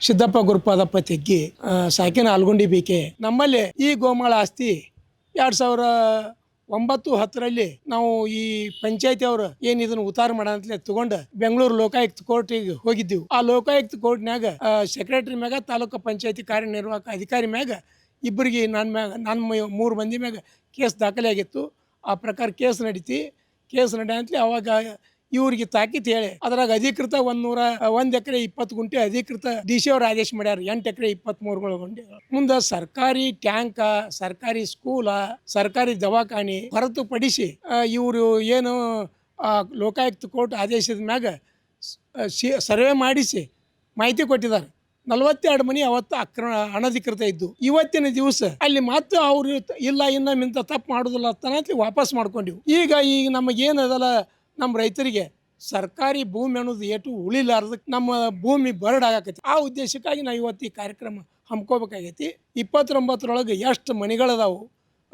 Siddappa Gurupadappa Teggi ಸಾಕಿನ ಆಲ್ಗುಂಡಿ BK ನಮ್ಮಲ್ಲಿ ಈ ಗೋಮಾಳ ಆಸ್ತಿ 2009-10ರಲ್ಲಿ ನಾವು ಈ ಪಂಚಾಯತಿ ಅವರು ಏನ್ ಇದನ್ನ ಉತ್ತಾರ ಮಾಡಂತಲೇ ತಗೊಂಡು ಬೆಂಗಳೂರು ಲೋಕಾಯುಕ್ತ ಕೋರ್ಟಿಗೆ ಹೋಗಿದ್ದೀವಿ. ಆ ಲೋಕಾಯುಕ್ತ ಕೋರ್ಟ್ನಾಗ ಸೆಕ್ರೆಟರಿ ಮ್ಯಾಗ ತಾಲೂಕು ಪಂಚಾಯತಿ ಕಾರ್ಯನಿರ್ವಾಹಕ ಅಧಿಕಾರಿ ಮ್ಯಾಗ ಇಬ್ಬರಿಗೆ ನನ್ನ 3 ಮಂದಿ ಮ್ಯಾಗ ಕೇಸ್ ದಾಖಲೆ ಆಗಿತ್ತು. ಆ ಪ್ರಕಾರ ಕೇಸ್ ನಡೆಯಂತಲೇ ಅವಾಗ ಇವ್ರಿಗೆ ತಾಕೀತ್ ಹೇಳಿ ಅದ್ರಾಗ ಅಧಿಕೃತ 101 ಎಕರೆ 20 ಗುಂಟೆ ಅಧಿಕೃತ DC ಅವ್ರು ಆದೇಶ ಮಾಡ್ಯಾರ 8 ಎಕರೆ 23 ಗುಂಟೆ. ಮುಂದೆ ಸರ್ಕಾರಿ ಟ್ಯಾಂಕ, ಸರ್ಕಾರಿ ಸ್ಕೂಲ, ಸರ್ಕಾರಿ ದವಾಖಾನೆ ಹೊರತುಪಡಿಸಿ ಇವರು ಏನು ಲೋಕಾಯುಕ್ತ ಕೋರ್ಟ್ ಆದೇಶದ ಮ್ಯಾಗ ಸರ್ವೆ ಮಾಡಿಸಿ ಮಾಹಿತಿ ಕೊಟ್ಟಿದ್ದಾರೆ. 42 ಮನಿ ಅವತ್ತು ಅನಧಿಕೃತ ಇದ್ದು. ಇವತ್ತಿನ ದಿವಸ ಅಲ್ಲಿ ಮತ್ತೆ ಅವ್ರು ಇಲ್ಲ ಇನ್ನೊಂದು ತಪ್ಪು ಮಾಡೋದಿಲ್ಲ ಅಂತ ವಾಪಸ್ ಮಾಡ್ಕೊಂಡಿವು. ಈಗ ನಮಗೇನದಲ್ಲ ನಮ್ಮ ರೈತರಿಗೆ ಸರ್ಕಾರಿ ಭೂಮಿ ಅನ್ನೋದು ಏಟು ಉಳಿಲಾರ್ದಕ್ಕೆ ನಮ್ಮ ಭೂಮಿ ಬರಡಾಗತ್ತೈತಿ. ಆ ಉದ್ದೇಶಕ್ಕಾಗಿ ನಾವು ಇವತ್ತು ಈ ಕಾರ್ಯಕ್ರಮ ಹಮ್ಕೋಬೇಕಾಗೈತಿ. 29ರೊಳಗೆ ಎಷ್ಟು ಮನೆಗಳದಾವು,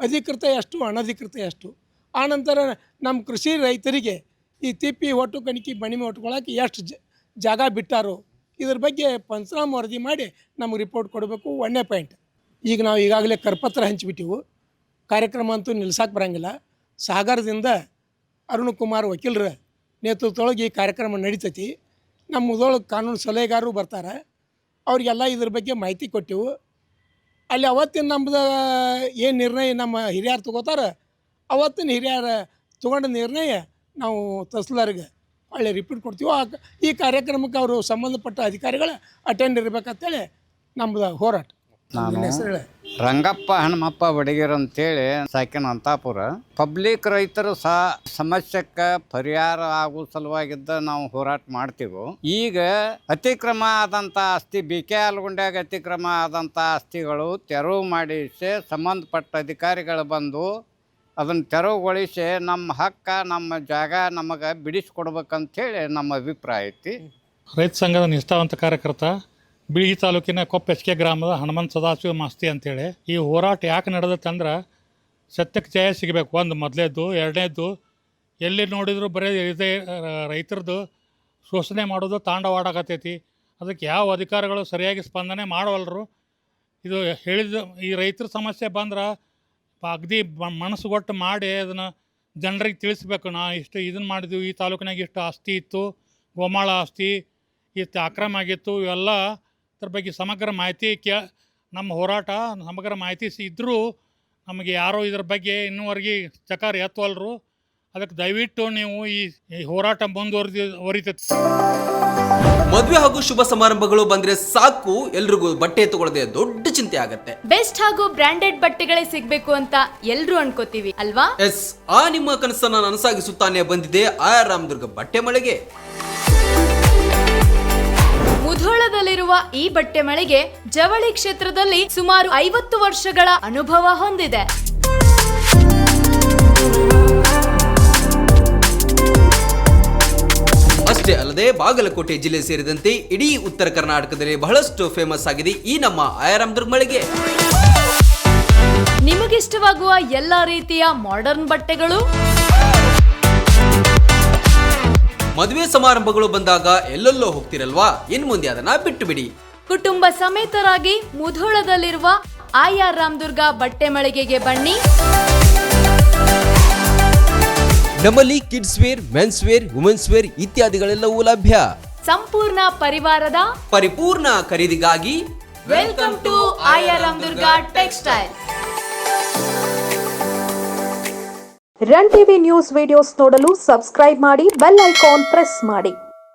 ಅಧಿಕೃತ ಎಷ್ಟು, ಅನಧಿಕೃತ ಎಷ್ಟು, ಆನಂತರ ನಮ್ಮ ಕೃಷಿ ರೈತರಿಗೆ ಈ ತಿಪ್ಪಿ ಒಟ್ಟು ಕಣಿಕಿ ಬಣಿಮೆ ಒಟ್ಕೊಳ್ಳೋಕೆ ಎಷ್ಟು ಜಾಗ ಬಿಟ್ಟಾರೋ ಇದ್ರ ಬಗ್ಗೆ ಪಂಚನಾಮ ವರದಿ ಮಾಡಿ ನಮಗೆ ರಿಪೋರ್ಟ್ ಕೊಡಬೇಕು. 1ನೇ ಪಾಯಿಂಟ್. ಈಗ ನಾವು ಈಗಾಗಲೇ ಕರಪತ್ರ ಹಂಚಿಬಿಟ್ಟಿವು. ಕಾರ್ಯಕ್ರಮ ಅಂತೂ ನಿಲ್ಸಕ್ಕೆ ಬರೋಂಗಿಲ್ಲ. ಸಾಗರದಿಂದ ಅರುಣ್ ಕುಮಾರ್ ವಕೀಲರ ನೇತೃತ್ವದೊಳಗೆ ಈ ಕಾರ್ಯಕ್ರಮ ನಡೀತೈತಿ. ನಮ್ಮ ಮುದೊಳಗೆ ಕಾನೂನು ಸಲಹೆಗಾರರು ಬರ್ತಾರೆ. ಅವರಿಗೆಲ್ಲ ಇದ್ರ ಬಗ್ಗೆ ಮಾಹಿತಿ ಕೊಟ್ಟೆವು. ಅಲ್ಲಿ ಅವತ್ತಿನ ನಮ್ಮದು ಏನು ನಿರ್ಣಯ ನಮ್ಮ ಹಿರಿಯರು ತಗೋತಾರೆ, ಅವತ್ತಿನ ಹಿರಿಯರು ತೊಗೊಂಡ ನಿರ್ಣಯ ನಾವು ತಹಸೀಲ್ದಾರ್ಗೆ ಒಳ್ಳೆ ರಿಪೀಟ್ ಕೊಡ್ತೀವಿ. ಈ ಕಾರ್ಯಕ್ರಮಕ್ಕೆ ಅವರು ಸಂಬಂಧಪಟ್ಟ ಅಧಿಕಾರಿಗಳ ಅಟೆಂಡ್ ಇರಬೇಕಂತೇಳಿ ನಮ್ಮದು ಹೋರಾಟ. ನಾನು ರಂಗಪ್ಪ ಹನುಮಪ್ಪ ಬಡಗೇರ್ ಅಂತೇಳಿ ಸಾಕಿನ ಅಂತಾಪುರ. ಪಬ್ಲಿಕ್ ರೈತರು ಸಮಸ್ಯೆಕ್ಕೆ ಪರಿಹಾರ ಆಗೋ ಸಲುವಾಗಿದ್ದ ನಾವು ಹೋರಾಟ ಮಾಡ್ತೀವಿ. ಈಗ ಅತಿಕ್ರಮ ಆದಂಥ ಆಸ್ತಿ BK ಆಲ್ಗುಂಡ್ಯಾಗ ಅತಿಕ್ರಮ ಆದಂಥ ಆಸ್ತಿಗಳು ತೆರವು ಮಾಡಿಸಿ ಸಂಬಂಧಪಟ್ಟ ಅಧಿಕಾರಿಗಳು ಬಂದು ಅದನ್ನು ತೆರವುಗೊಳಿಸಿ ನಮ್ಮ ಹಕ್ಕ ನಮ್ಮ ಜಾಗ ನಮಗೆ ಬಿಡಿಸ್ಕೊಡ್ಬೇಕಂತೇಳಿ ನಮ್ಮ ಅಭಿಪ್ರಾಯ ಐತಿ. ರೈತ ಸಂಘದ ನಿಷ್ಠಾವಂತ ಕಾರ್ಯಕರ್ತ, ಬೀಳಗಿ ತಾಲೂಕಿನ ಕೊಪ್ಪ HK ಗ್ರಾಮದ ಹನುಮಂತ ಸದಾಶಿವ ಮಾಸ್ತಿ ಅಂತೇಳಿ. ಈ ಹೋರಾಟ ಯಾಕೆ ನಡೆದತ್ತಂದ್ರೆ ಸತ್ಯಕ್ಕೆ ಜಯ ಸಿಗಬೇಕು. ಒಂದು ಮೊದಲೇದ್ದು. ಎರಡನೇದ್ದು, ಎಲ್ಲಿ ನೋಡಿದ್ರು ಬರೀ ಇದೇ ರೈತರದ್ದು ಶೋಷಣೆ ಮಾಡೋದು ತಾಂಡವಾಡಕತ್ತೈತಿ. ಅದಕ್ಕೆ ಯಾವ ಅಧಿಕಾರಿಗಳು ಸರಿಯಾಗಿ ಸ್ಪಂದನೆ ಮಾಡವಲ್ಲರು. ಇದು ಹೇಳಿದ ಈ ರೈತರ ಸಮಸ್ಯೆ ಬಂದ್ರೆ ಅಗದಿ ಮನಸ್ಸುಗೊಟ್ಟು ಮಾಡಿ ಅದನ್ನು ಜನರಿಗೆ ತಿಳಿಸ್ಬೇಕು. ಇಷ್ಟು ಇದನ್ನು ಮಾಡಿದ್ವಿ, ಈ ತಾಲೂಕಿನಾಗ ಇಷ್ಟು ಆಸ್ತಿ ಇತ್ತು, ಗೋಮಾಳ ಆಸ್ತಿ ಇತ್ತು, ಅಕ್ರಮ ಆಗಿತ್ತು, ಇವೆಲ್ಲ ಅದ್ರ ಬಗ್ಗೆ ಸಮಗ್ರ ಮಾಹಿತಿ ನಮ್ಮ ಹೋರಾಟ ಸಮಗ್ರ ಮಾಹಿತಿ ಇದ್ದರೂ ನಮಗೆ ಯಾರೋ ಇದ್ರ ಬಗ್ಗೆ ಇನ್ನೂವರೆಗೆ ಚಕಾರ ಎತ್ತವಲ್ರು. ಅದಕ್ಕೆ ದಯವಿಟ್ಟು ನೀವು ಈ ಹೋರಾಟ ಮುಂದುವರಿತೈತಿ. ಮದುವೆ ಹಾಗೂ ಶುಭ ಸಮಾರಂಭಗಳು ಬಂದ್ರೆ ಸಾಕು ಎಲ್ರಿಗೂ ಬಟ್ಟೆ ತಗೊಳ್ಳದೆ ದೊಡ್ಡ ಚಿಂತೆ ಆಗತ್ತೆ. ಬೆಸ್ಟ್ ಹಾಗೂ ಬ್ರಾಂಡೆಡ್ ಬಟ್ಟೆಗಳೇ ಸಿಗ್ಬೇಕು ಅಂತ ಎಲ್ರು ಅನ್ಕೋತೀವಿ ಅಲ್ವಾ? ಎಸ್, ಆ ನಿಮ್ಮ ಕನಸನ್ನ ನನಸಾಗಿಸುತ್ತಾನೆ ಬಂದಿದೆ ಆರ್ ರಾಮದುರ್ಗ ಬಟ್ಟೆ ಮಳೆಗೆ. ಮುಧೋಳದಲ್ಲಿರುವ ಈ ಬಟ್ಟೆ ಮಳಿಗೆ ಜವಳಿ ಕ್ಷೇತ್ರದಲ್ಲಿ ಸುಮಾರು 50 ವರ್ಷಗಳ ಅನುಭವ ಹೊಂದಿದೆ. ಅಷ್ಟೇ ಅಲ್ಲದೆ ಬಾಗಲಕೋಟೆ ಜಿಲ್ಲೆ ಸೇರಿದಂತೆ ಇಡೀ ಉತ್ತರ ಕರ್ನಾಟಕದಲ್ಲಿ ಬಹಳಷ್ಟು ಫೇಮಸ್ ಆಗಿದೆ ಈ ನಮ್ಮ ಆರ್ ರಾಮದುರ್ಗ ಮಳಿಗೆ. ನಿಮಗಿಷ್ಟವಾಗುವ ಎಲ್ಲಾ ರೀತಿಯ ಮಾಡರ್ನ್ ಬಟ್ಟೆಗಳು, ಮದುವೆ ಸಮಾರಂಭಗಳು ಬಂದಾಗ ಎಲ್ಲೆಲ್ಲೋ ಹೋಗ್ತಿರಲ್ವಾ, ಇನ್ ಮುಂದೆ ಅದನ್ನ ಬಿಟ್ಟು ಬಿಡಿ. ಕುಟುಂಬ ಸಮೇತರಾಗಿ ಮುಧೋಳದಲ್ಲಿರುವ ಆರ್ ರಾಮದುರ್ಗ ಬಟ್ಟೆ ಮಳಿಗೆಗೆ ಬನ್ನಿ. ನಮ್ಮಲ್ಲಿ kids wear, men's wear, women's wear ಇತ್ಯಾದಿಗಳೆಲ್ಲವೂ ಲಭ್ಯ. ಸಂಪೂರ್ಣ ಪರಿವಾರದ ಪರಿಪೂರ್ಣ ಖರೀದಿಗಾಗಿ welcome to R Ramdurg textile. Run TV news videos ನೋಡಲು ಸಬ್ಸ್ಕ್ರೈಬ್ ಮಾಡಿ, ಬೆಲ್ ಐಕಾನ್ ಪ್ರೆಸ್ ಮಾಡಿ.